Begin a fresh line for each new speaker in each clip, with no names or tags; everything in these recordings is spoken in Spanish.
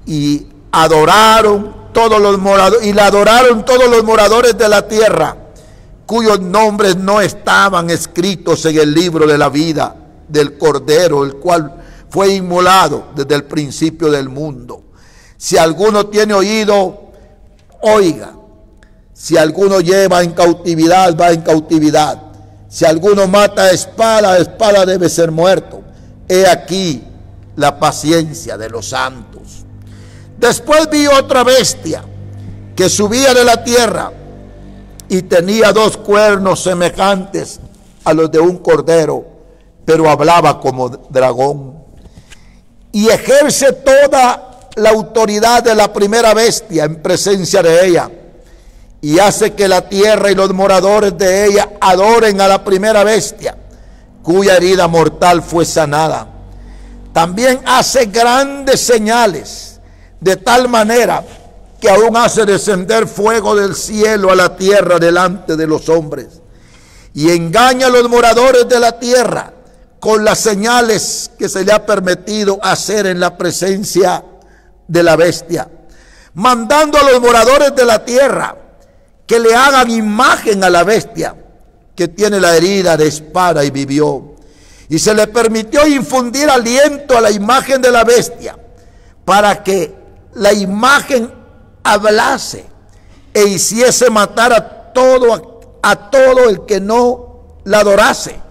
y adoraron todos los moradores, y la adoraron todos los moradores de la tierra, cuyos nombres no estaban escritos en el libro de la vida del Cordero, el cual fue inmolado desde el principio del mundo. Si alguno tiene oído, oiga. Si alguno lleva en cautividad, va en cautividad. Si alguno mata a espada debe ser muerto. He aquí la paciencia de los santos. Después vi otra bestia que subía de la tierra y tenía 2 cuernos semejantes a los de un cordero, pero hablaba como dragón. Y ejerce toda la autoridad de la primera bestia en presencia de ella, y hace que la tierra y los moradores de ella adoren a la primera bestia, cuya herida mortal fue sanada. También hace grandes señales, de tal manera que aún hace descender fuego del cielo a la tierra delante de los hombres, y engaña a los moradores de la tierra con las señales que se le ha permitido hacer en la presencia de la bestia, mandando a los moradores de la tierra que le hagan imagen a la bestia que tiene la herida de espada y vivió. Y se le permitió infundir aliento a la imagen de la bestia, para que la imagen hablase e hiciese matar a todo el que no la adorase.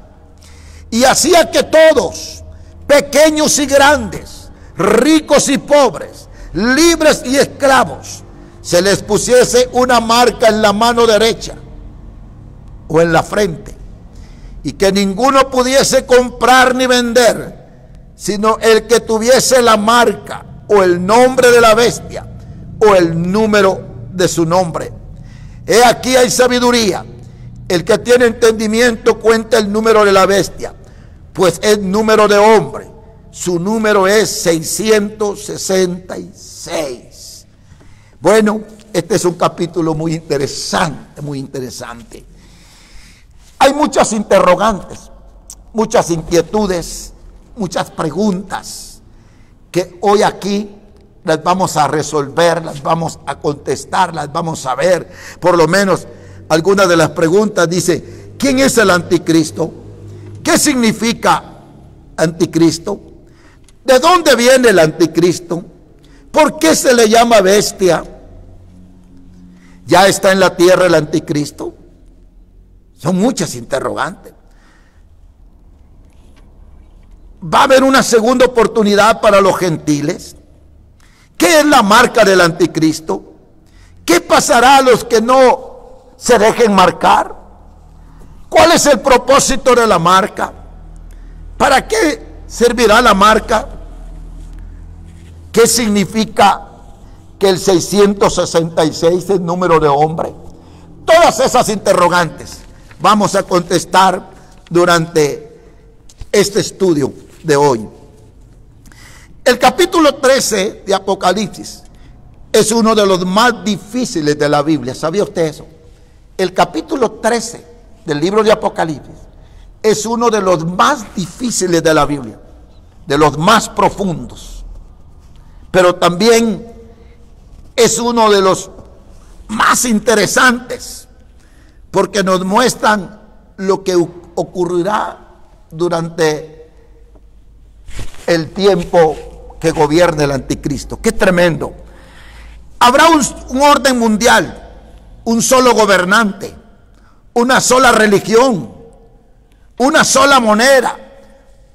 Y hacía que todos, pequeños y grandes, ricos y pobres, libres y esclavos, se les pusiese una marca en la mano derecha o en la frente, y que ninguno pudiese comprar ni vender, sino el que tuviese la marca o el nombre de la bestia o el número de su nombre. He aquí hay sabiduría. El que tiene entendimiento cuenta el número de la bestia, pues es número de hombre. Su número es 666. Bueno, este es un capítulo muy interesante, muy interesante. Hay muchas interrogantes, muchas inquietudes, muchas preguntas que hoy aquí las vamos a resolver, las vamos a contestar, las vamos a ver. Por lo menos algunas de las preguntas dice: ¿quién es el anticristo? ¿Qué significa anticristo? ¿De dónde viene el anticristo? ¿Por qué se le llama bestia? ¿Ya está en la tierra el anticristo? Son muchas interrogantes. ¿Va a haber una segunda oportunidad para los gentiles? ¿Qué es la marca del anticristo? ¿Qué pasará a los que no se dejen marcar? ¿Cuál es el propósito de la marca? ¿Para qué servirá la marca? ¿Qué significa que el 666 es el número de hombre? Todas esas interrogantes vamos a contestar durante este estudio de hoy. El capítulo 13 de Apocalipsis es uno de los más difíciles de la Biblia. ¿Sabía usted eso? El capítulo 13 del libro de Apocalipsis es uno de los más difíciles de la Biblia, de los más profundos, pero también es uno de los más interesantes, porque nos muestran lo que ocurrirá durante el tiempo que gobierne el anticristo. ¡Qué tremendo! Habrá un orden mundial, un solo gobernante, una sola religión, una sola moneda,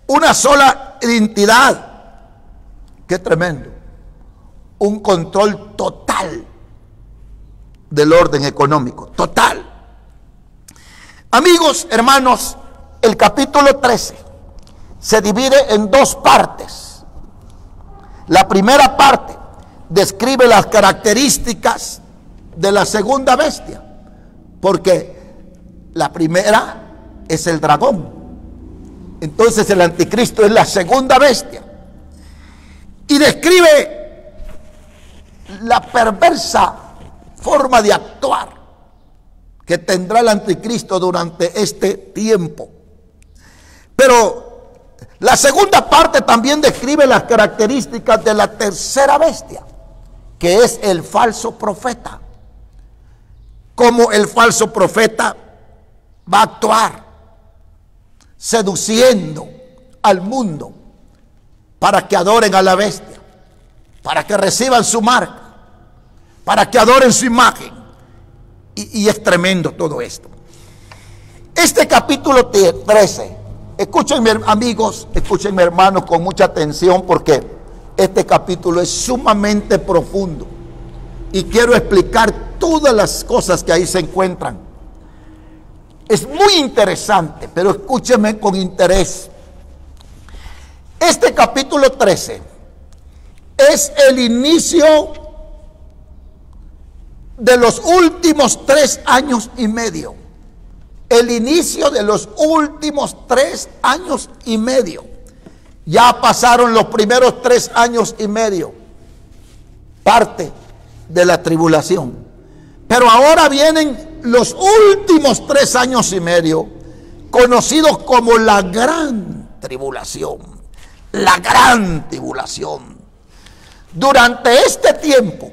una sola identidad. ¡Qué tremendo! Un control total del orden económico, total. Amigos, hermanos, el capítulo 13 se divide en 2 partes. La primera parte describe las características de la segunda bestia, porque la primera es el dragón. Entonces el anticristo es la segunda bestia, y describe la perversa forma de actuar que tendrá el anticristo durante este tiempo. Pero La segunda parte también describe las características de la tercera bestia, que es el falso profeta. Cómo el falso profeta va a actuar seduciendo al mundo para que adoren a la bestia, para que reciban su marca, para que adoren su imagen. Y es tremendo todo esto. Este capítulo 13, escúchenme amigos, escúchenme hermanos con mucha atención, porque este capítulo es sumamente profundo y quiero explicar todas las cosas que ahí se encuentran. Es muy interesante, pero escúchenme con interés. Este capítulo 13 es el inicio de los últimos 3 años y medio. El inicio de los últimos 3 años y medio. Ya pasaron los primeros 3 años y medio, parte de la tribulación. Pero ahora vienen los últimos 3 años y medio, conocidos como la gran tribulación. La gran tribulación. Durante este tiempo,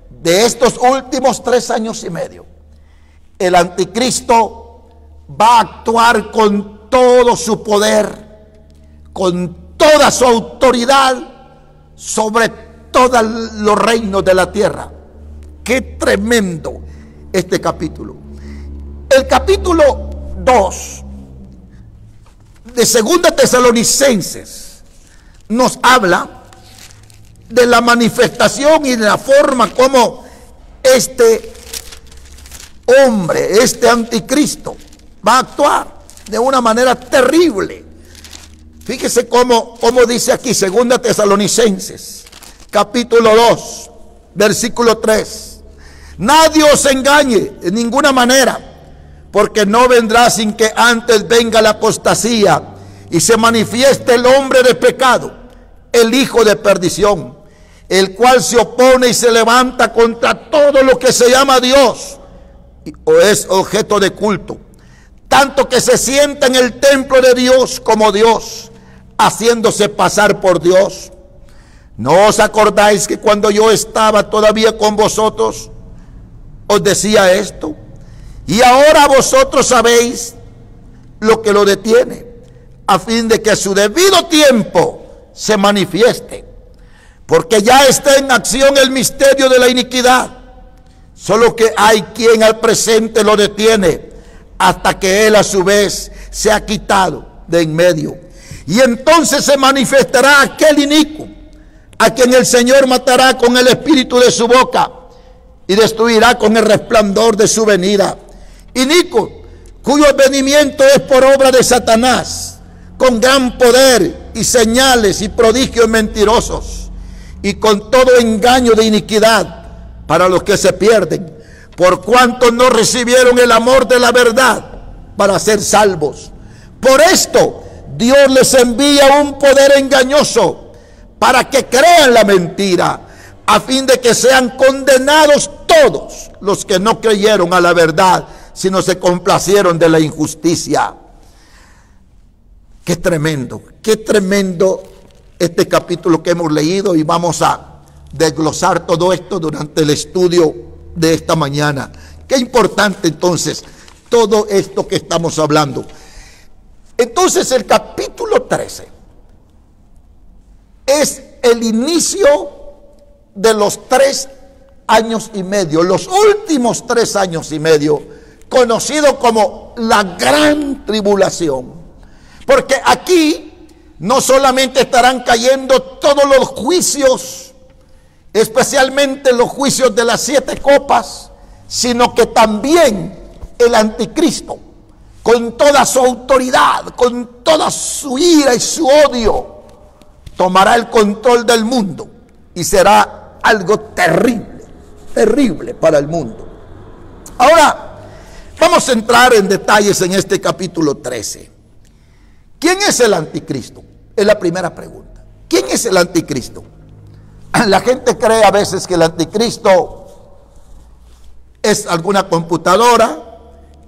de estos últimos 3 años y medio, el anticristo va a actuar con todo su poder, con toda su autoridad sobre todos los reinos de la tierra. Qué tremendo este capítulo. El capítulo 2 de 2 Tesalonicenses nos habla de la manifestación y de la forma como este hombre, este anticristo, va a actuar de una manera terrible. Fíjese cómo dice aquí 2 Tesalonicenses, capítulo 2, versículo 3. Nadie os engañe en ninguna manera, porque no vendrá sin que antes venga la apostasía y se manifieste el hombre de pecado, el hijo de perdición, el cual se opone y se levanta contra todo lo que se llama Dios o es objeto de culto, tanto que se sienta en el templo de Dios como Dios, haciéndose pasar por Dios. ¿No os acordáis que cuando yo estaba todavía con vosotros os decía esto? Y ahora vosotros sabéis lo que lo detiene, a fin de que a su debido tiempo se manifieste, porque ya está en acción el misterio de la iniquidad, solo que hay quien al presente lo detiene, hasta que él a su vez se ha quitado de en medio. Y entonces se manifestará aquel inicuo, a quien el Señor matará con el espíritu de su boca y destruirá con el resplandor de su venida. Inicuo, cuyo advenimiento es por obra de Satanás, con gran poder y señales y prodigios mentirosos, y con todo engaño de iniquidad para los que se pierden, por cuanto no recibieron el amor de la verdad para ser salvos. Por esto Dios les envía un poder engañoso para que crean la mentira, a fin de que sean condenados todos los que no creyeron a la verdad, sino se complacieron de la injusticia. Qué tremendo este capítulo que hemos leído, y vamos a desglosar todo esto durante el estudio de esta mañana. Qué importante entonces todo esto que estamos hablando. Entonces el capítulo 13 es el inicio de los 3 años y medio, los últimos 3 años y medio, conocido como la gran tribulación. Porque aquí no solamente estarán cayendo todos los juicios, especialmente los juicios de las 7 copas, sino que también el anticristo, con toda su autoridad, con toda su ira y su odio, tomará el control del mundo y será algo terrible, terrible para el mundo. Ahora, vamos a entrar en detalles en este capítulo 13. ¿Quién es el anticristo? Es la primera pregunta. ¿Quién es el anticristo? La gente cree a veces que el anticristo es alguna computadora,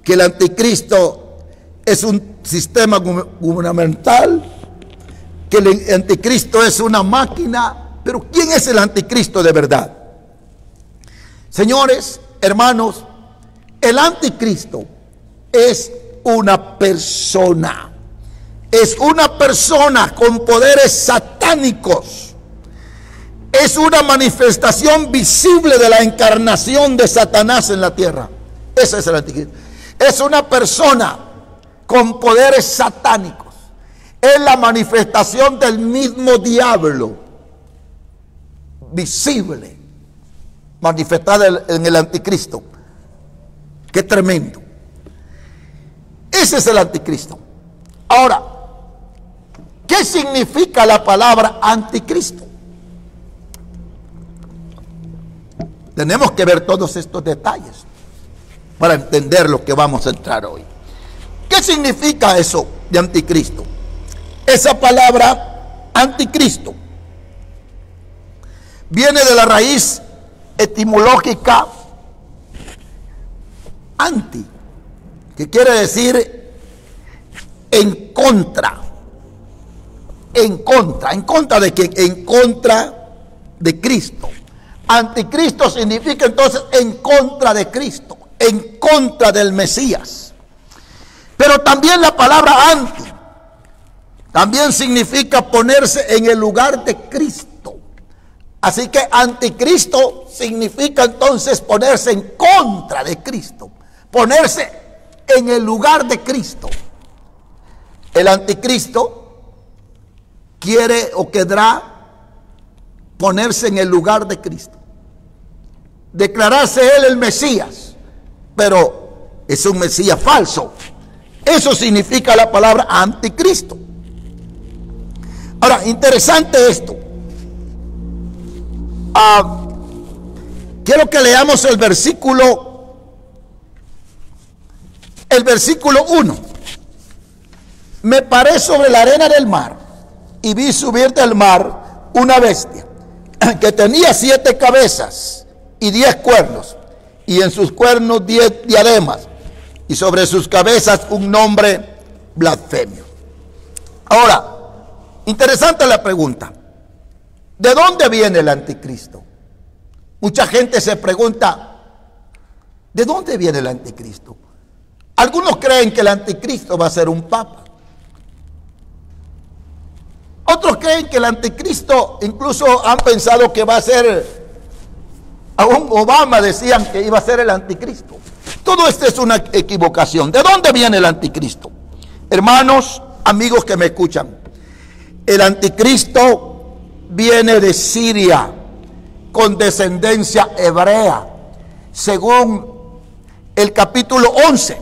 que el anticristo es un sistema gubernamental, que el anticristo es una máquina, pero ¿quién es el anticristo de verdad? Señores, hermanos, el anticristo es una persona. Es una persona con poderes satánicos. Es una manifestación visible de la encarnación de Satanás en la tierra. Ese es el anticristo. Es una persona con poderes satánicos. Es la manifestación del mismo diablo visible, manifestada en el anticristo. Qué tremendo. Ese es el anticristo. Ahora, ¿qué significa la palabra anticristo? Tenemos que ver todos estos detalles para entender lo que vamos a entrar hoy. ¿Qué significa eso de anticristo? Esa palabra anticristo viene de la raíz etimológica anti, que quiere decir en contra. ¿En contra de quién? En contra de Cristo. Anticristo significa entonces en contra de Cristo, en contra del Mesías. Pero también la palabra anti también significa ponerse en el lugar de Cristo. Así que anticristo significa entonces ponerse en contra de Cristo, ponerse en el lugar de Cristo. El anticristo quiere o querrá ponerse en el lugar de Cristo, declararse él el Mesías, pero es un Mesías falso. Eso significa la palabra anticristo. Ahora, interesante esto. Quiero que leamos el versículo 1. Me paré sobre la arena del mar y vi subir del mar una bestia que tenía 7 cabezas y 10 cuernos, y en sus cuernos 10 diademas, y sobre sus cabezas un nombre blasfemio. Ahora, interesante la pregunta: ¿de dónde viene el anticristo? Mucha gente se pregunta, ¿de dónde viene el anticristo? Algunos creen que el anticristo va a ser un papa. Otros creen que el anticristo, incluso han pensado que va a ser, aún Obama decían que iba a ser el anticristo. Todo esto es una equivocación. ¿De dónde viene el anticristo? Hermanos, amigos que me escuchan, el anticristo viene de Siria, con descendencia hebrea. Según el capítulo 11,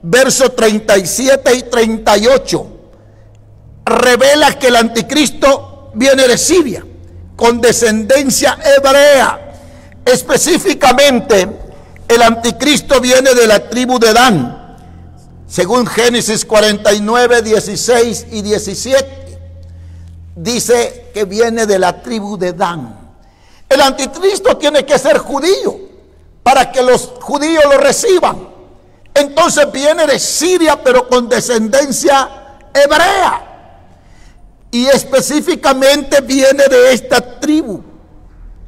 versos 37 y 38, revela que el anticristo viene de Siria, con descendencia hebrea. Específicamente, el anticristo viene de la tribu de Dan, según Génesis 49, 16 y 17. Dice que viene de la tribu de Dan. El anticristo tiene que ser judío para que los judíos lo reciban. Entonces viene de Siria, pero con descendencia hebrea. Y específicamente viene de esta tribu.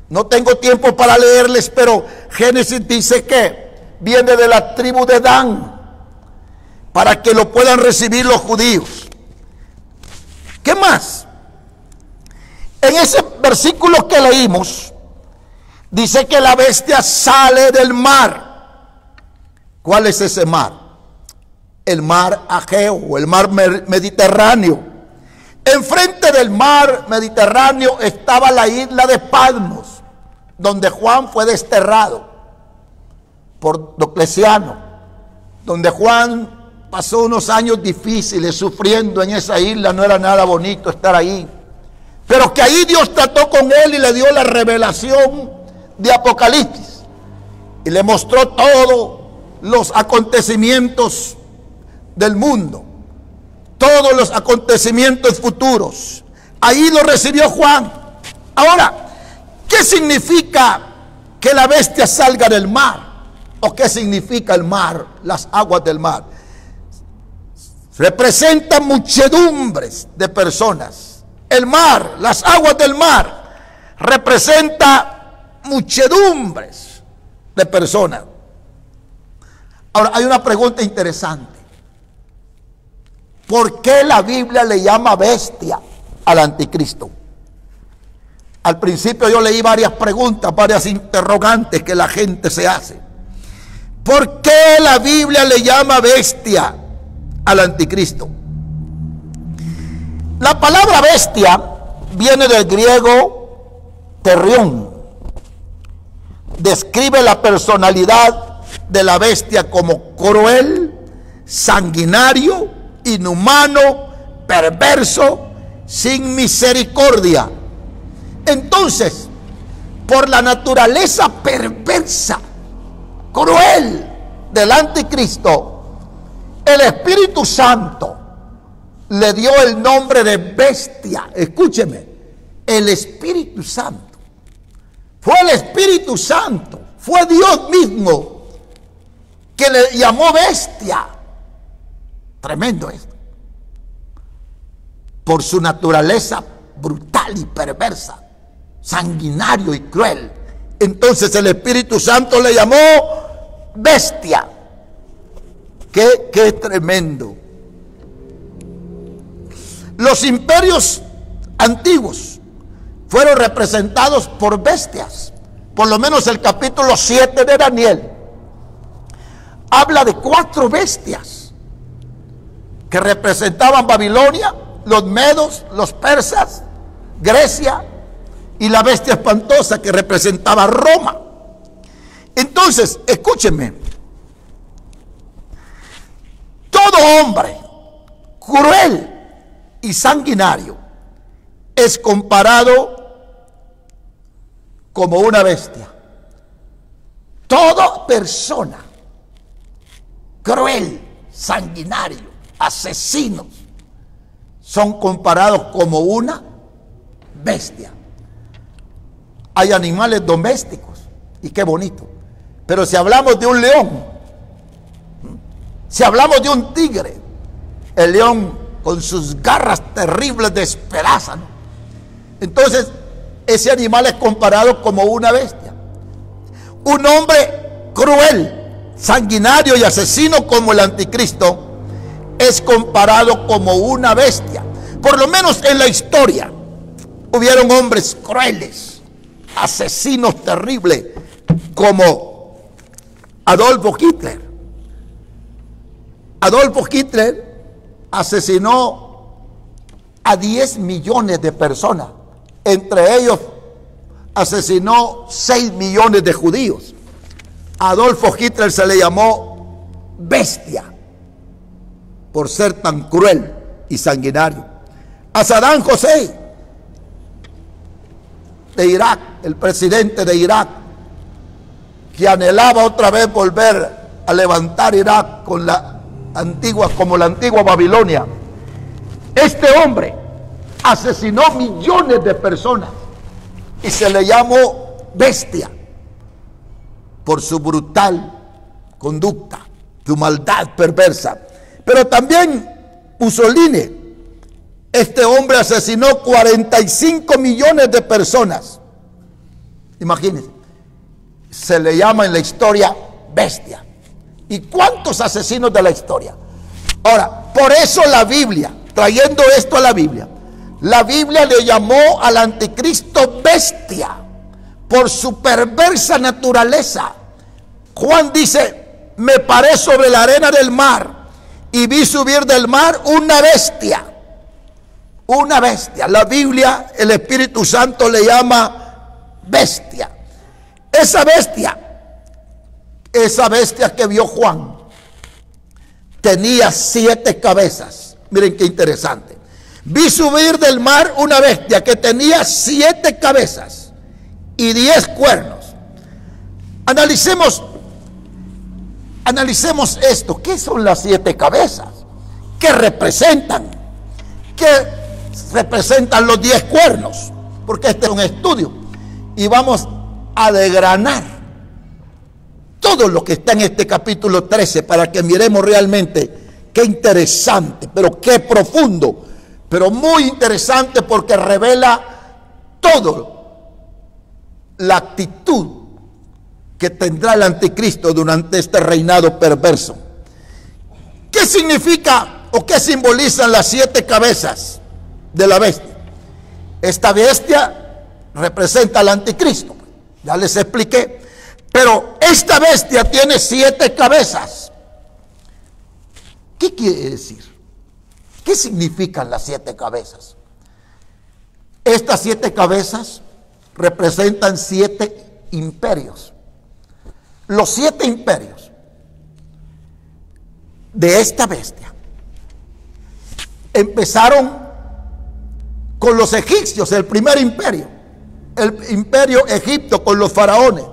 No tengo tiempo para leerles, pero Génesis dice que viene de la tribu de Dan, para que lo puedan recibir los judíos. ¿Qué más? En ese versículo que leímos, dice que la bestia sale del mar. ¿Cuál es ese mar? El mar Ageo, o el mar Mediterráneo. Enfrente del mar Mediterráneo estaba la isla de Patmos, donde Juan fue desterrado por Diocleciano, donde Juan pasó unos años difíciles sufriendo en esa isla. No era nada bonito estar ahí, pero que ahí Dios trató con él y le dio la revelación de Apocalipsis y le mostró todos los acontecimientos del mundo, todos los acontecimientos futuros. Ahí lo recibió Juan. Ahora, ¿qué significa que la bestia salga del mar? ¿O qué significa el mar, las aguas del mar? Representa muchedumbres de personas El mar, las aguas del mar, representa muchedumbres de personas. Ahora, hay una pregunta interesante. ¿Por qué la Biblia le llama bestia al anticristo? Al principio yo leí varias preguntas, varias interrogantes que la gente se hace. ¿Por qué la Biblia le llama bestia al anticristo? La palabra bestia viene del griego terrión. Describe la personalidad de la bestia como cruel, sanguinario, inhumano, perverso, sin misericordia. Entonces, por la naturaleza perversa, cruel del anticristo, el Espíritu Santo le dio el nombre de bestia. Escúcheme, el Espíritu Santo. Fue el Espíritu Santo, fue Dios mismo que le llamó bestia. Tremendo esto. Por su naturaleza brutal y perversa, sanguinario y cruel. Entonces el Espíritu Santo le llamó bestia. Qué tremendo. Los imperios antiguos fueron representados por bestias. Por lo menos el capítulo 7 de Daniel habla de 4 bestias que representaban Babilonia, los medos, los persas, Grecia y la bestia espantosa que representaba Roma. Entonces, escúchenme, todo hombre cruel y sanguinario es comparado como una bestia. Toda persona cruel, sanguinario, asesinos, son comparados como una bestia. Hay animales domésticos y qué bonito, pero si hablamos de un león, si hablamos de un tigre, el león con sus garras terribles despedazan. Entonces ese animal es comparado como una bestia. Un hombre cruel, sanguinario y asesino como el anticristo es comparado como una bestia. Por lo menos en la historia hubieron hombres crueles, asesinos terribles como Adolfo Hitler. Adolfo Hitler asesinó a 10 millones de personas. Entre ellos asesinó 6 millones de judíos. A Adolfo Hitler se le llamó bestia por ser tan cruel y sanguinario. A Saddam Hussein de Irak, el presidente de Irak, que anhelaba otra vez volver a levantar Irak con como la antigua Babilonia. Este hombre asesinó millones de personas y se le llamó bestia por su brutal conducta, su maldad perversa. Pero también Mussolini, este hombre asesinó 45 millones de personas. Imagínense, se le llama en la historia bestia. ¿Y cuántos asesinos de la historia? Ahora, por eso la Biblia, trayendo esto a la Biblia le llamó al anticristo bestia por su perversa naturaleza. Juan dice: me paré sobre la arena del mar y vi subir del mar una bestia. Una bestia. La Biblia, el Espíritu Santo le llama bestia. Esa bestia que vio Juan tenía 7 cabezas. Miren qué interesante. Vi subir del mar una bestia que tenía 7 cabezas y 10 cuernos. Analicemos esto. ¿Qué son las 7 cabezas? ¿Qué representan? ¿Qué representan los 10 cuernos? Porque este es un estudio y vamos a desgranar todo lo que está en este capítulo 13 para que miremos realmente qué interesante, pero qué profundo pero muy interesante porque revela todo la actitud que tendrá el anticristo durante este reinado perverso. ¿Qué significa o qué simbolizan las 7 cabezas de la bestia? Esta bestia representa al anticristo, ya les expliqué, pero esta bestia tiene 7 cabezas. ¿Qué quiere decir? ¿Qué significan las 7 cabezas? Estas 7 cabezas representan 7 imperios. Los 7 imperios de esta bestia empezaron con los egipcios, el primer imperio, el imperio Egipto con los faraones.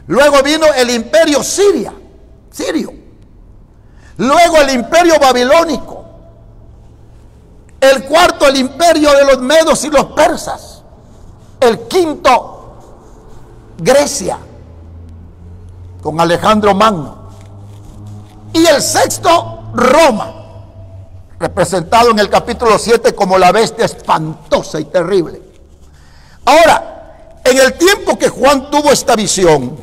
Luego vino el imperio sirio. Luego el imperio babilónico. El cuarto, el imperio de los medos y los persas. El quinto, Grecia, con Alejandro Magno. Y el sexto, Roma, representado en el capítulo 7 como la bestia espantosa y terrible. Ahora, en el tiempo que Juan tuvo esta visión,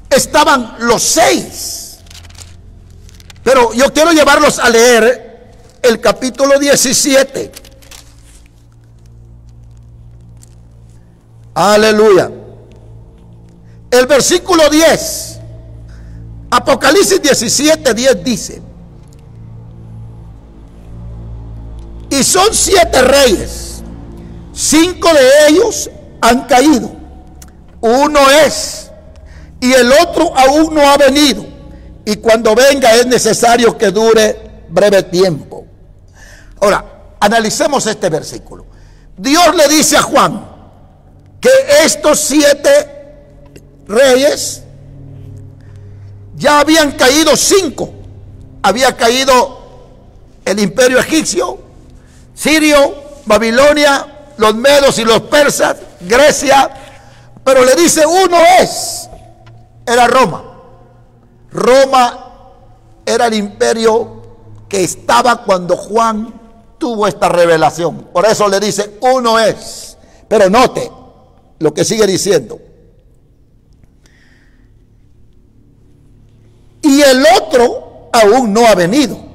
estaban los 6. Pero yo quiero llevarlos a leer el capítulo 17. Aleluya. El versículo 10. Apocalipsis 17, 10 dice: y son 7 reyes, 5 de ellos han caído, uno es, y el otro aún no ha venido, y cuando venga es necesario que dure breve tiempo. Ahora, analicemos este versículo. Dios le dice a Juan que estos 7 reyes ya habían caído 5. Había caído el imperio egipcio, Sirio, Babilonia, los medos y los persas, Grecia, pero le dice uno es, era Roma. Roma era el imperio que estaba cuando Juan tuvo esta revelación. Por eso le dice uno es. Pero note lo que sigue diciendo: y el otro aún no ha venido.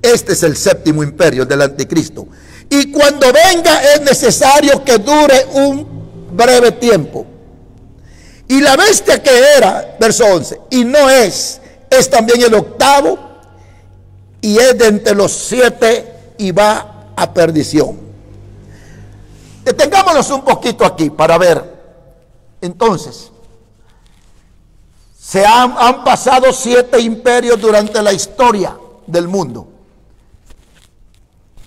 Este es el séptimo imperio del anticristo. Y cuando venga es necesario que dure un breve tiempo. Y la bestia que era, verso 11, y no es también el octavo, y es de entre los 7 y va a perdición. Detengámonos un poquito aquí para ver. Entonces, han pasado 7 imperios durante la historia del mundo.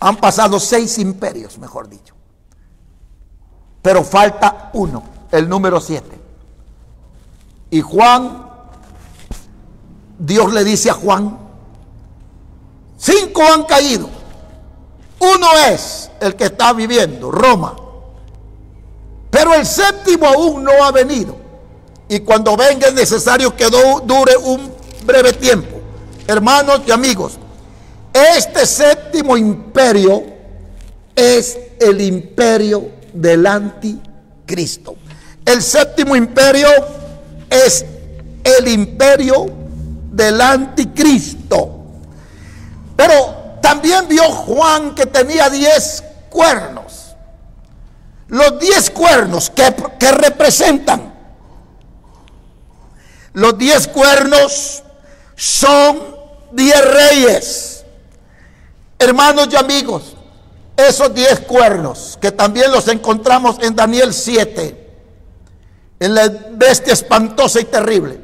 Han pasado 6 imperios, mejor dicho. Pero falta uno, el número 7. Y Dios le dice a Juan: 5 han caído. Uno es el que está viviendo, Roma. Pero el séptimo aún no ha venido. Y cuando venga es necesario que dure un breve tiempo. Hermanos y amigos, este séptimo imperio es el imperio del anticristo. El séptimo imperio es el imperio del anticristo. Pero también vio Juan que tenía 10 cuernos. Los 10 cuernos que representan. Los 10 cuernos son 10 reyes. Hermanos y amigos, esos 10 cuernos que también los encontramos en Daniel 7, en la bestia espantosa y terrible,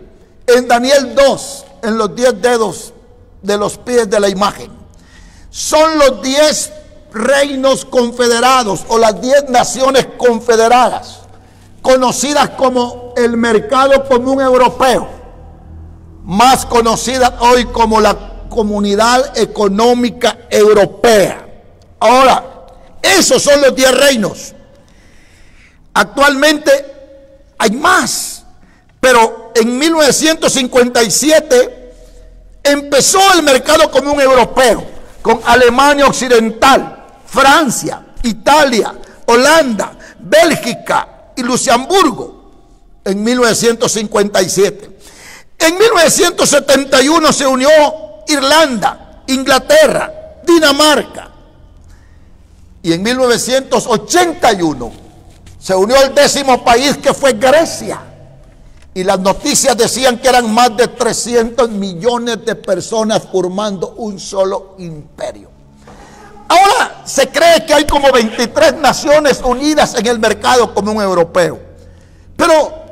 en Daniel 2, en los 10 dedos de los pies de la imagen, son los 10 reinos confederados o las 10 naciones confederadas, conocidas como el mercado común europeo, más conocida hoy como la Comunidad Económica Europea. Ahora, esos son los 10 reinos. Actualmente hay más, pero en 1957 empezó el mercado común europeo. con Alemania Occidental, Francia, Italia, Holanda, Bélgica y Luxemburgo en 1957. En 1971 se unió Irlanda, Inglaterra, Dinamarca. Y en 1981 se unió el 10º país, que fue Grecia. Y las noticias decían que eran más de 300 millones de personas formando un solo imperio. Ahora se cree que hay como 23 naciones unidas en el mercado común europeo. Pero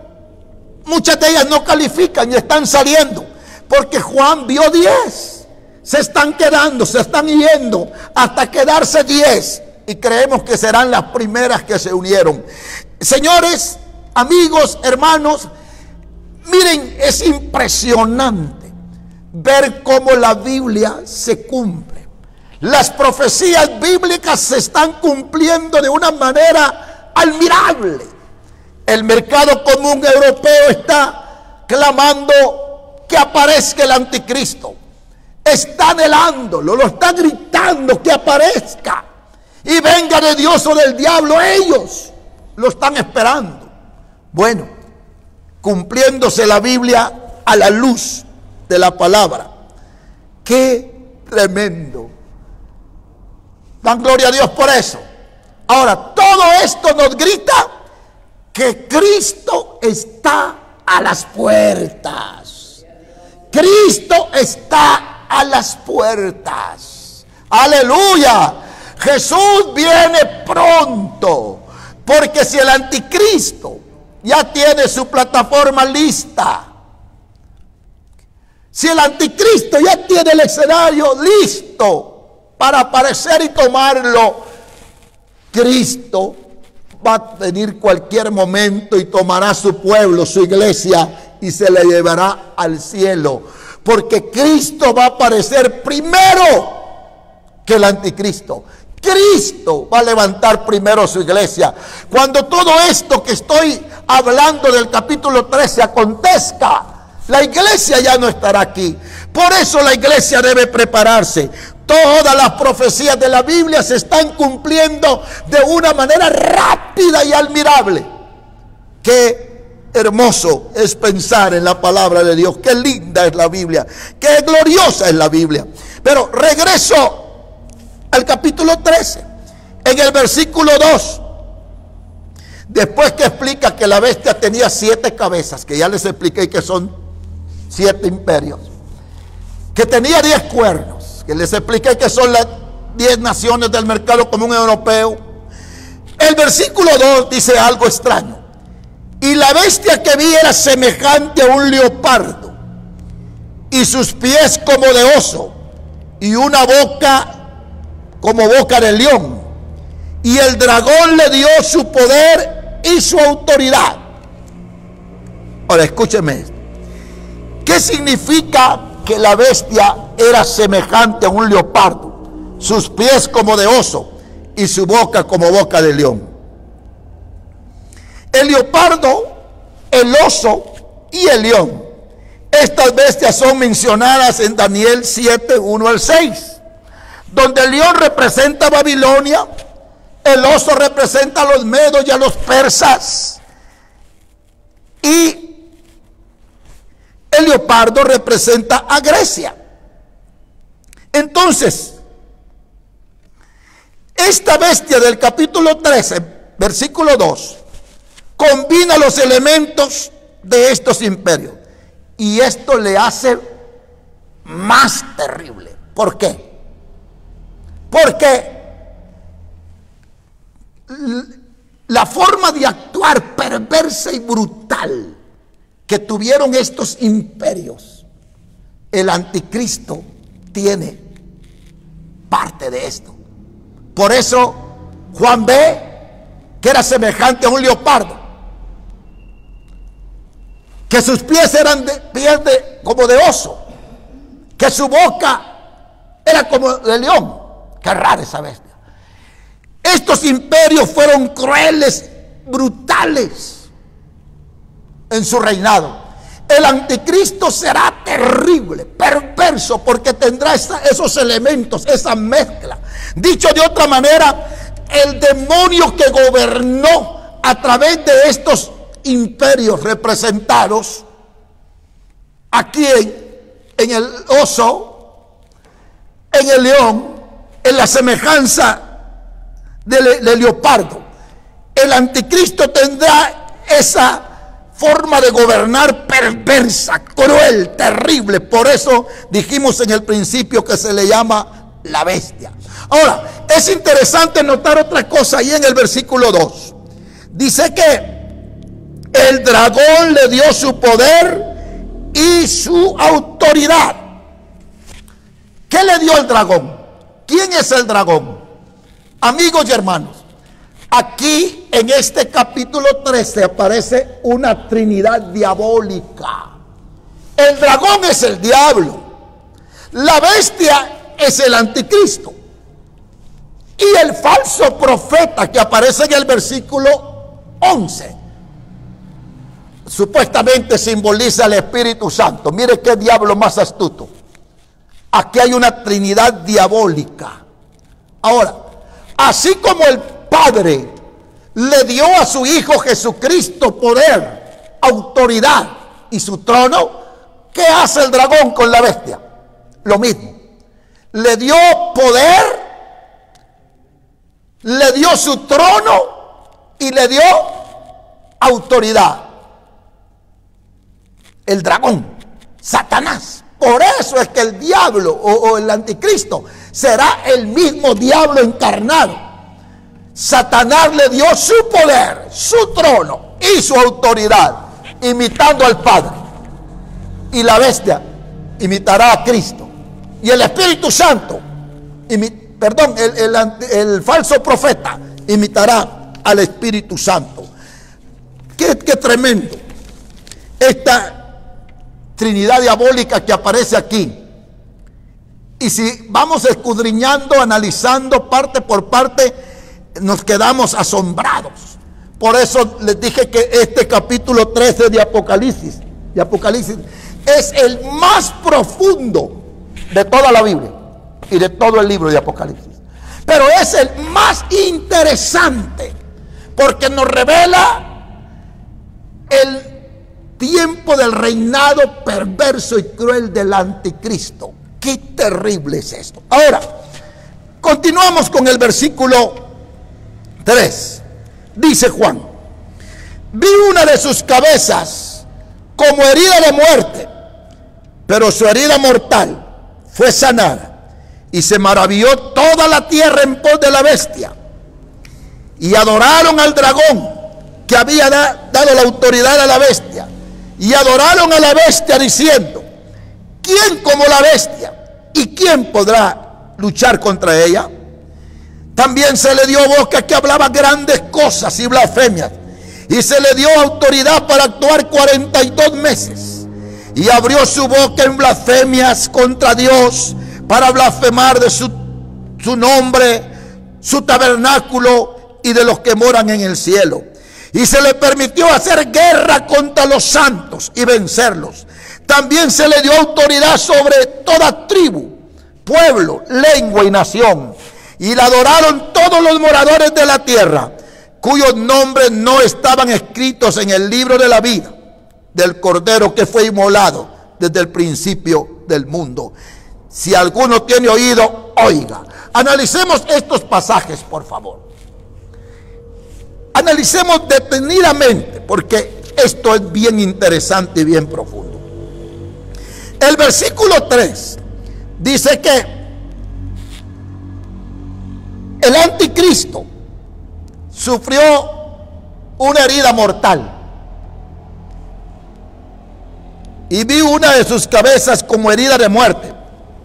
muchas de ellas no califican y están saliendo, porque Juan vio 10. Se están quedando, se están yendo hasta quedarse 10. Y creemos que serán las primeras que se unieron. Señores, amigos, hermanos, miren, es impresionante ver cómo la Biblia se cumple. Las profecías bíblicas se están cumpliendo de una manera admirable. El mercado común europeo está clamando que aparezca el anticristo. Está anhelándolo, lo está gritando que aparezca y venga de Dios o del diablo. Ellos lo están esperando. Bueno, cumpliéndose la Biblia a la luz de la palabra. ¡Qué tremendo! Dan gloria a Dios por eso. Ahora, todo esto nos grita que Cristo está a las puertas. Cristo está a las puertas. ¡Aleluya! Jesús viene pronto. Porque si el anticristo ya tiene su plataforma lista, si el anticristo ya tiene el escenario listo para aparecer y tomarlo, Cristo va a venir cualquier momento y tomará su pueblo, su iglesia, y se le llevará al cielo. Porque Cristo va a aparecer primero que el anticristo. Cristo va a levantar primero su iglesia. Cuando todo esto que estoy hablando del capítulo 13 acontezca, la iglesia ya no estará aquí. Por eso la iglesia debe prepararse. Todas las profecías de la Biblia se están cumpliendo de una manera rápida y admirable. Qué hermoso es pensar en la palabra de Dios. Qué linda es la Biblia. Qué gloriosa es la Biblia. Pero regreso al capítulo 13, en el versículo 2, después que explica que la bestia tenía 7 cabezas, que ya les expliqué que son 7 imperios, que tenía 10 cuernos, que les expliqué que son las 10 naciones del mercado común europeo. El versículo 2 dice algo extraño: y la bestia que vi era semejante a un leopardo, y sus pies como de oso, y una boca como boca de león, y el dragón le dio su poder y su autoridad. Ahora escúcheme esto. ¿Qué significa que la bestia era semejante a un leopardo, sus pies como de oso y su boca como boca de león? El leopardo, el oso y el león, estas bestias son mencionadas en Daniel 7, 1 al 6. Donde el león representa a Babilonia, el oso representa a los medos y a los persas, y el leopardo representa a Grecia. Entonces, esta bestia del capítulo 13, versículo 2, combina los elementos de estos imperios, y esto le hace más terrible. ¿Por qué? Porque la forma de actuar perversa y brutal que tuvieron estos imperios, el anticristo tiene parte de esto. Por eso Juan ve que era semejante a un leopardo, que sus pies eran como de oso, que su boca era como de león. Qué rara esa bestia. Estos imperios fueron crueles, brutales en su reinado. El anticristo será terrible, perverso perverso, porque tendrá esos elementos, esa mezcla. Dicho de otra manera, el demonio que gobernó a través de estos imperios representados aquí en el oso, en el león, en la semejanza del leopardo. El anticristo tendrá esa forma de gobernar perversa, cruel, terrible. Por eso dijimos en el principio que se le llama la bestia. Ahora, es interesante notar otra cosa ahí en el versículo 2. Dice que el dragón le dio su poder y su autoridad. ¿Qué le dio el dragón? ¿Quién es el dragón? Amigos y hermanos, aquí en este capítulo 13 aparece una trinidad diabólica. El dragón es el diablo, la bestia es el anticristo, y el falso profeta que aparece en el versículo 11 supuestamente simboliza al Espíritu Santo. Mire qué diablo más astuto. Aquí hay una trinidad diabólica. Ahora, así como el Padre le dio a su Hijo Jesucristo poder, autoridad y su trono, ¿qué hace el dragón con la bestia? Lo mismo. Le dio poder, le dio su trono y le dio autoridad. El dragón, Satanás. Por eso es que el diablo o el anticristo será el mismo diablo encarnado. Satanás le dio su poder, su trono y su autoridad, imitando al Padre. Y la bestia imitará a Cristo. Y el Espíritu Santo, el falso profeta imitará al Espíritu Santo. Qué tremendo esta trinidad diabólica que aparece aquí. Y si vamos escudriñando, analizando parte por parte, nos quedamos asombrados. Por eso les dije que este capítulo 13 de Apocalipsis es el más profundo de toda la Biblia y de todo el libro de Apocalipsis. Pero es el más interesante porque nos revela el tiempo del reinado perverso y cruel del anticristo. Qué terrible es esto. Ahora, continuamos con el versículo 3. Dice Juan: vi una de sus cabezas como herida de muerte, pero su herida mortal fue sanada, y se maravilló toda la tierra en pos de la bestia, y adoraron al dragón que había dado la autoridad a la bestia, y adoraron a la bestia diciendo: ¿quién como la bestia? ¿Y quién podrá luchar contra ella? También se le dio boca que hablaba grandes cosas y blasfemias, y se le dio autoridad para actuar 42 meses, y abrió su boca en blasfemias contra Dios, para blasfemar de su nombre, su tabernáculo y de los que moran en el cielo. Y se le permitió hacer guerra contra los santos y vencerlos. También se le dio autoridad sobre toda tribu, pueblo, lengua y nación. Y la adoraron todos los moradores de la tierra, cuyos nombres no estaban escritos en el libro de la vida del Cordero que fue inmolado desde el principio del mundo. Si alguno tiene oído, oiga. Analicemos estos pasajes, por favor. Analicemos detenidamente, porque esto es bien interesante y bien profundo. El versículo 3 dice que el anticristo sufrió una herida mortal, y vi una de sus cabezas como herida de muerte,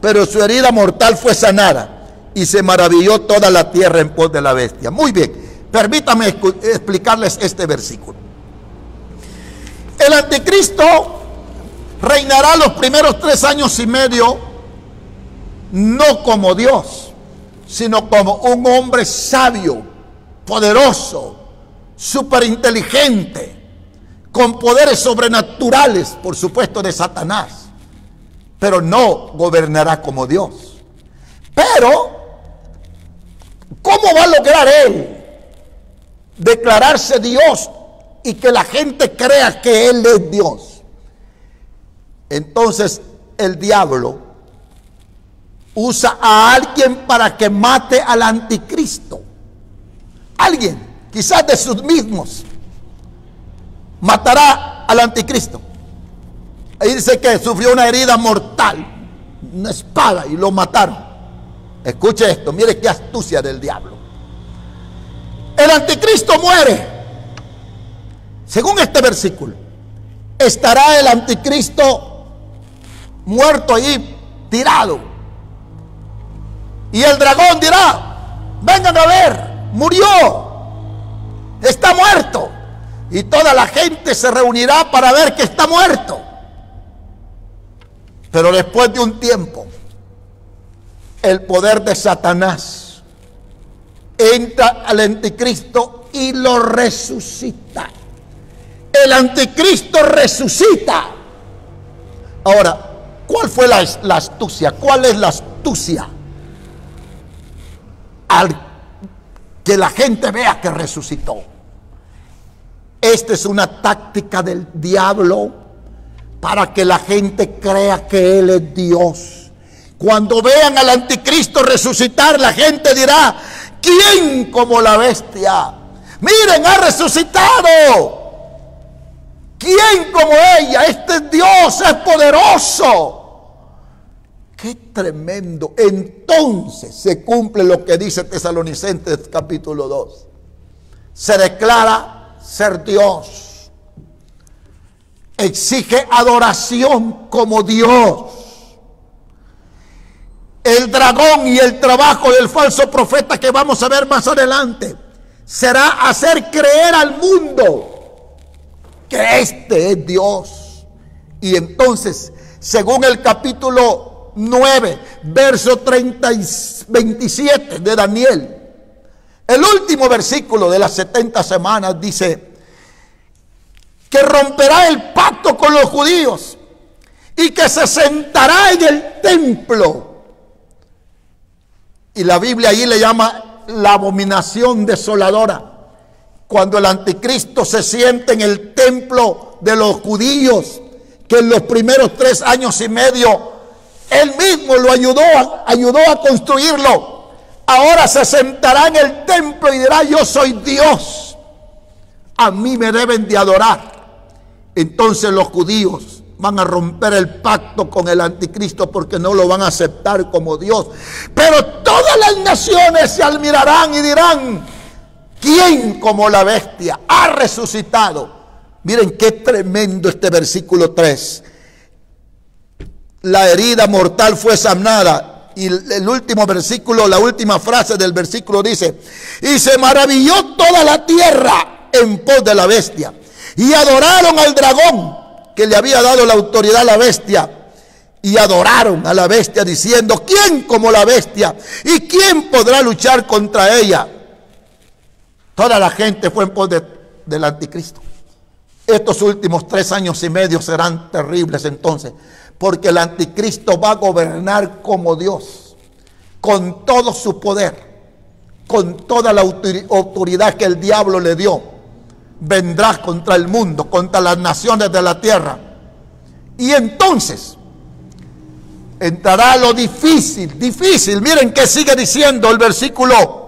pero su herida mortal fue sanada, y se maravilló toda la tierra en pos de la bestia. Muy bien, permítame explicarles este versículo. El anticristo reinará los primeros 3 años y medio, no como Dios, sino como un hombre sabio, poderoso, superinteligente, con poderes sobrenaturales, por supuesto, de Satanás. pero no gobernará como Dios. Pero, ¿cómo va a lograr él declararse Dios y que la gente crea que él es Dios? Entonces el diablo usa a alguien para que mate al anticristo. Alguien, quizás de sus mismos, matará al anticristo. Ahí dice que sufrió una herida mortal, una espada, y lo mataron. Escuche esto, mire qué astucia del diablo. El anticristo muere. Según este versículo, estará el anticristo muerto ahí, tirado. Y el dragón dirá: vengan a ver, murió, está muerto. Y toda la gente se reunirá para ver que está muerto. Pero después de un tiempo, el poder de Satanás entra al anticristo y lo resucita. El anticristo resucita. Ahora, ¿cuál fue la astucia? ¿Cuál es la astucia? Al que la gente vea que resucitó. Esta es una táctica del diablo para que la gente crea que él es Dios. Cuando vean al anticristo resucitar, la gente dirá: ¿quién como la bestia? Miren, ha resucitado. ¿Quién como ella? Este es Dios, es poderoso. ¡Qué tremendo! Entonces se cumple lo que dice Tesalonicenses capítulo 2. Se declara ser Dios. Exige adoración como Dios. El dragón y el trabajo del falso profeta, que vamos a ver más adelante, será hacer creer al mundo que este es Dios. Y entonces, según el capítulo 9, verso 27 de Daniel, el último versículo de las 70 semanas, dice que romperá el pacto con los judíos y que se sentará en el templo. Y la Biblia allí le llama la abominación desoladora. Cuando el anticristo se siente en el templo de los judíos, que en los primeros 3 años y medio él mismo lo ayudó a construirlo. Ahora se sentará en el templo y dirá: yo soy Dios, a mí me deben de adorar. Entonces los judíos van a romper el pacto con el anticristo porque no lo van a aceptar como Dios. Pero todas las naciones se admirarán y dirán: ¿quién como la bestia ha resucitado? Miren qué tremendo este versículo 3. La herida mortal fue sanada. Y el último versículo, la última frase del versículo dice: y se maravilló toda la tierra en pos de la bestia, y adoraron al dragón que le había dado la autoridad a la bestia, y adoraron a la bestia diciendo: ¿quién como la bestia? ¿Y quién podrá luchar contra ella? Toda la gente fue en pos del anticristo. Estos últimos 3 años y medio serán terribles entonces, porque el anticristo va a gobernar como Dios, con todo su poder, con toda la autoridad que el diablo le dio. Vendrá contra el mundo, contra las naciones de la tierra. Y entonces entrará lo difícil. Miren que sigue diciendo el versículo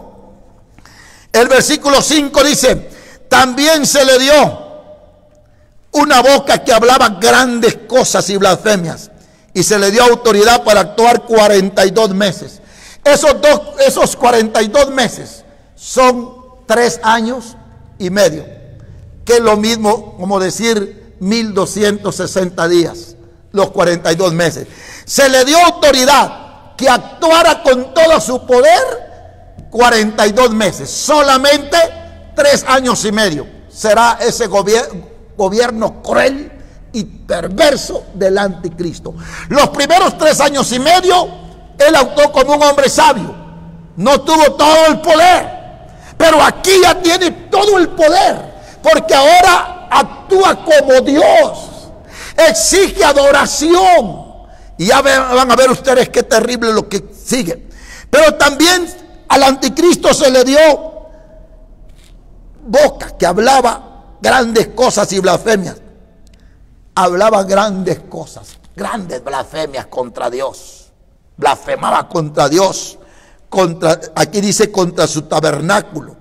5 dice: también se le dio una boca que hablaba grandes cosas y blasfemias, y se le dio autoridad para actuar 42 meses. Esos 42 meses son 3 años y medio, que es lo mismo como decir 1260 días, los 42 meses. Se le dio autoridad que actuara con todo su poder 42 meses. Solamente 3 años y medio será ese gobierno cruel y perverso del anticristo. Los primeros 3 años y medio él actuó como un hombre sabio, no tuvo todo el poder, pero aquí ya tiene todo el poder, porque ahora actúa como Dios, exige adoración Y ya van a ver ustedes qué terrible lo que sigue. Pero también al anticristo se le dio boca, que hablaba grandes cosas y blasfemias. Hablaba grandes cosas, grandes blasfemias contra Dios. Blasfemaba contra Dios, aquí dice contra su tabernáculo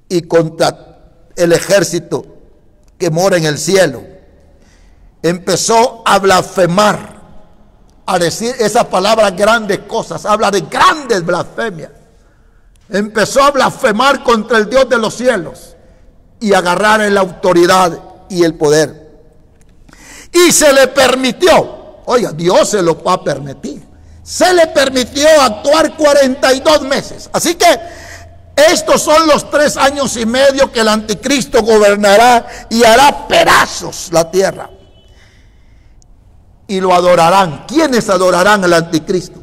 y contra el ejército que mora en el cielo. Empezó a blasfemar, a decir esa palabra grandes cosas, habla de grandes blasfemias. Empezó a blasfemar contra el Dios de los cielos y agarrar la autoridad y el poder. Y se le permitió, oiga, Dios se lo va a permitir, se le permitió actuar 42 meses. Así que estos son los 3 años y medio que el anticristo gobernará y hará pedazos la tierra. Y lo adorarán. ¿Quiénes adorarán al anticristo?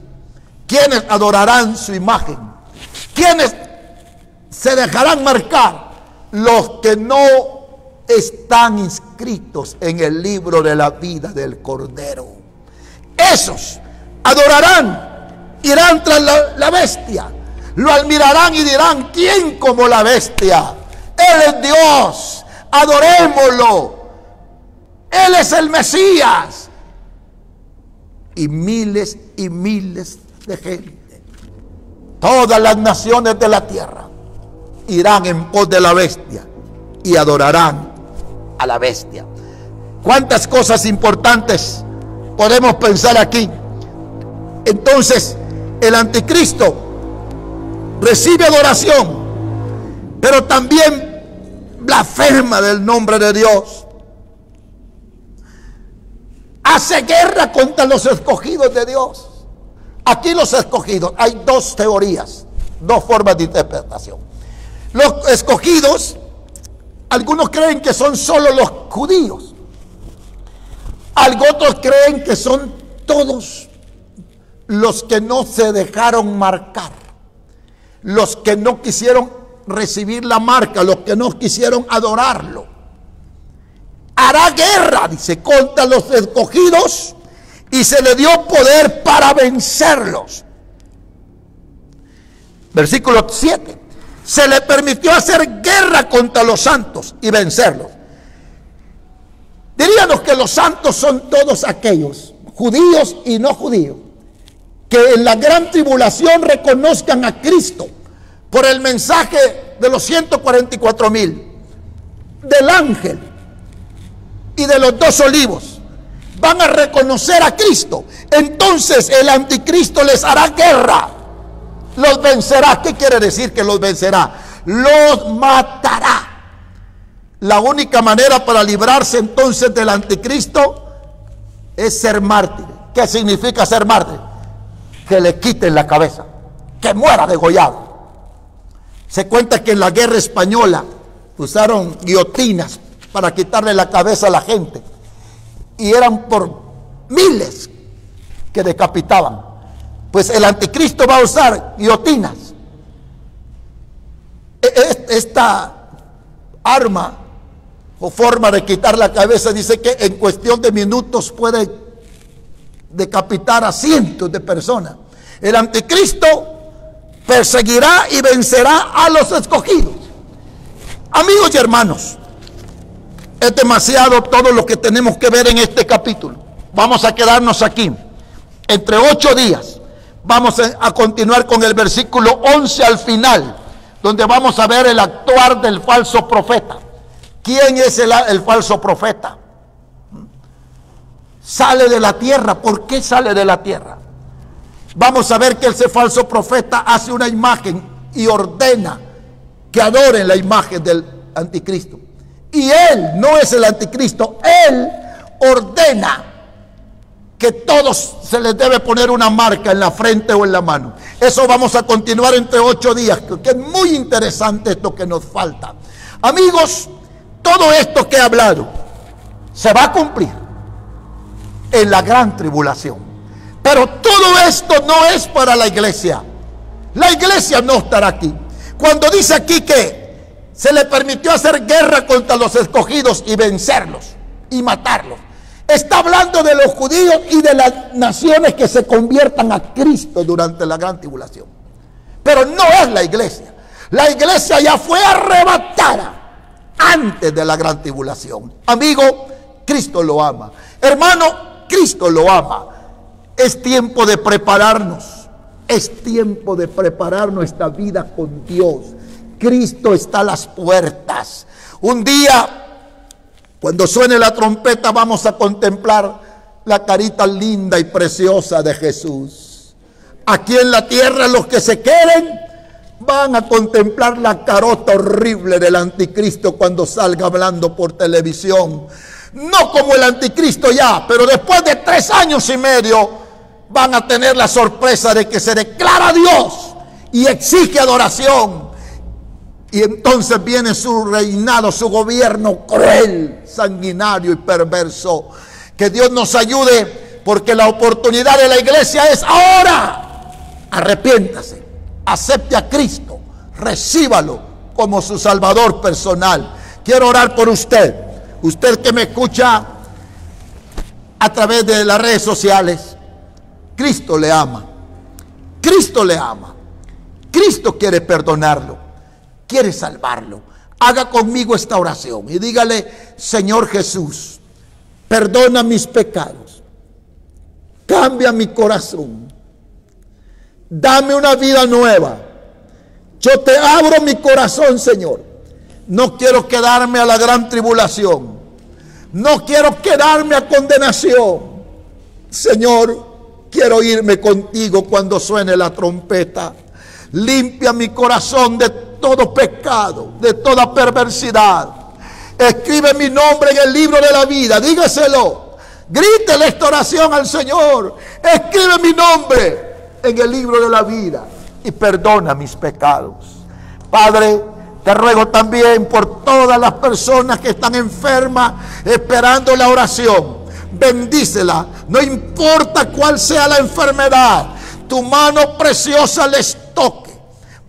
¿Quiénes adorarán su imagen? ¿Quiénes se dejarán marcar? Los que no están inscritos en el libro de la vida del Cordero. Esos adorarán, irán tras la bestia, lo admirarán y dirán: ¿quién como la bestia? Él es Dios, adorémoslo, Él es el Mesías. Y miles de gente, todas las naciones de la tierra, irán en pos de la bestia y adorarán a la bestia. ¿Cuántas cosas importantes podemos pensar aquí? Entonces, el anticristo recibe adoración, pero también blasfema del nombre de Dios. Hace guerra contra los escogidos de Dios. Aquí los escogidos, hay 2 teorías, 2 formas de interpretación. Los escogidos, algunos creen que son solo los judíos. Otros creen que son todos los que no se dejaron marcar, los que no quisieron recibir la marca, los que no quisieron adorarlo. Hará guerra, dice, contra los escogidos y se le dio poder para vencerlos. Versículo 7. Se le permitió hacer guerra contra los santos y vencerlos. Diríamos que los santos son todos aquellos, judíos y no judíos, que en la gran tribulación reconozcan a Cristo por el mensaje de los 144,000, del ángel y de los 2 olivos. Van a reconocer a Cristo. Entonces el anticristo les hará guerra, los vencerá. ¿Qué quiere decir que los vencerá? Los matará. La única manera para librarse entonces del anticristo es ser mártir. ¿Qué significa ser mártir? Que le quiten la cabeza, que muera degollado. Se cuenta que en la guerra española usaron guillotinas para quitarle la cabeza a la gente, y eran por miles que decapitaban. Pues el anticristo va a usar guillotinas. Esta arma o forma de quitar la cabeza dice que en cuestión de minutos puede decapitar a cientos de personas. El anticristo perseguirá y vencerá a los escogidos. Amigos y hermanos, es demasiado todo lo que tenemos que ver en este capítulo. Vamos a quedarnos aquí. Entre 8 días vamos a continuar con el versículo 11 al final, donde vamos a ver el actuar del falso profeta. ¿Quién es el falso profeta? Sale de la tierra. ¿Por qué sale de la tierra? Vamos a ver que ese falso profeta hace una imagen y ordena que adoren la imagen del anticristo. Y él no es el anticristo, él ordena que todos se les debe poner una marca en la frente o en la mano. Eso vamos a continuar entre 8 días, que es muy interesante esto que nos falta. Amigos, todo esto que he hablado se va a cumplir en la gran tribulación. Pero todo esto no es para la iglesia. La iglesia no estará aquí. Cuando dice aquí que se le permitió hacer guerra contra los escogidos y vencerlos y matarlos, Está hablando de los judíos y de las naciones que se conviertan a Cristo durante la gran tribulación. Pero no es la iglesia. La iglesia ya fue arrebatada antes de la gran tribulación. Amigo, Cristo lo ama. Hermano, Cristo lo ama. Es tiempo de prepararnos. Es tiempo de preparar nuestra vida con Dios. Cristo está a las puertas. Un día, cuando suene la trompeta, vamos a contemplar la carita linda y preciosa de Jesús. Aquí en la tierra, los que se queden van a contemplar la carota horrible del anticristo cuando salga hablando por televisión. No como el anticristo ya, pero después de 3 años y medio van a tener la sorpresa de que se declara Dios y exige adoración. Y entonces viene su reinado, su gobierno cruel, sanguinario y perverso. Que Dios nos ayude, porque la oportunidad de la iglesia es ahora. Arrepiéntase, acepte a Cristo, recíbalo como su Salvador personal. Quiero orar por usted, usted que me escucha a través de las redes sociales. Cristo le ama, Cristo le ama, Cristo quiere perdonarlo, quiere salvarlo. Haga conmigo esta oración y dígale: Señor Jesús, perdona mis pecados, cambia mi corazón, dame una vida nueva. Yo te abro mi corazón, Señor. No quiero quedarme a la gran tribulación, no quiero quedarme a condenación. Señor, quiero irme contigo cuando suene la trompeta. Limpia mi corazón de todo pecado, de toda perversidad. Escribe mi nombre en el libro de la vida. Dígaselo. Grítele esta oración al Señor. Escribe mi nombre en el libro de la vida y perdona mis pecados. Padre, te ruego también por todas las personas que están enfermas esperando la oración. Bendícela, no importa cuál sea la enfermedad. Tu mano preciosa les toque,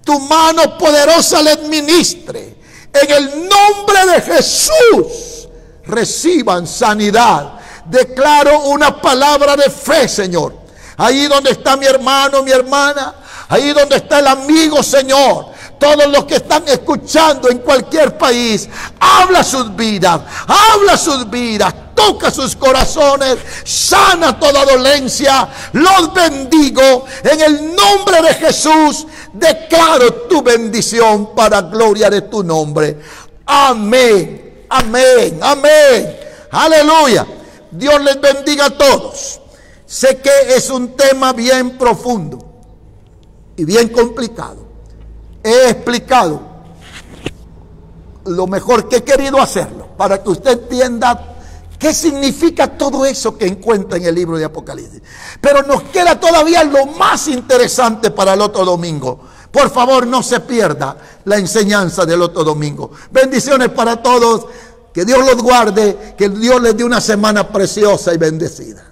tu mano poderosa les ministre. En el nombre de Jesús reciban sanidad. Declaro una palabra de fe, Señor. Ahí donde está mi hermano, mi hermana, ahí donde está el amigo, Señor, todos los que están escuchando en cualquier país, habla sus vidas, toca sus corazones, sana toda dolencia. Los bendigo en el nombre de Jesús. Declaro tu bendición para gloria de tu nombre. Amén, amén, amén. Aleluya. Dios les bendiga a todos. Sé que es un tema bien profundo y bien complicado. He explicado lo mejor que he querido hacerlo para que usted entienda qué significa todo eso que encuentra en el libro de Apocalipsis. Pero nos queda todavía lo más interesante para el otro domingo. Por favor, no se pierda la enseñanza del otro domingo. Bendiciones para todos. Que Dios los guarde. Que Dios les dé una semana preciosa y bendecida.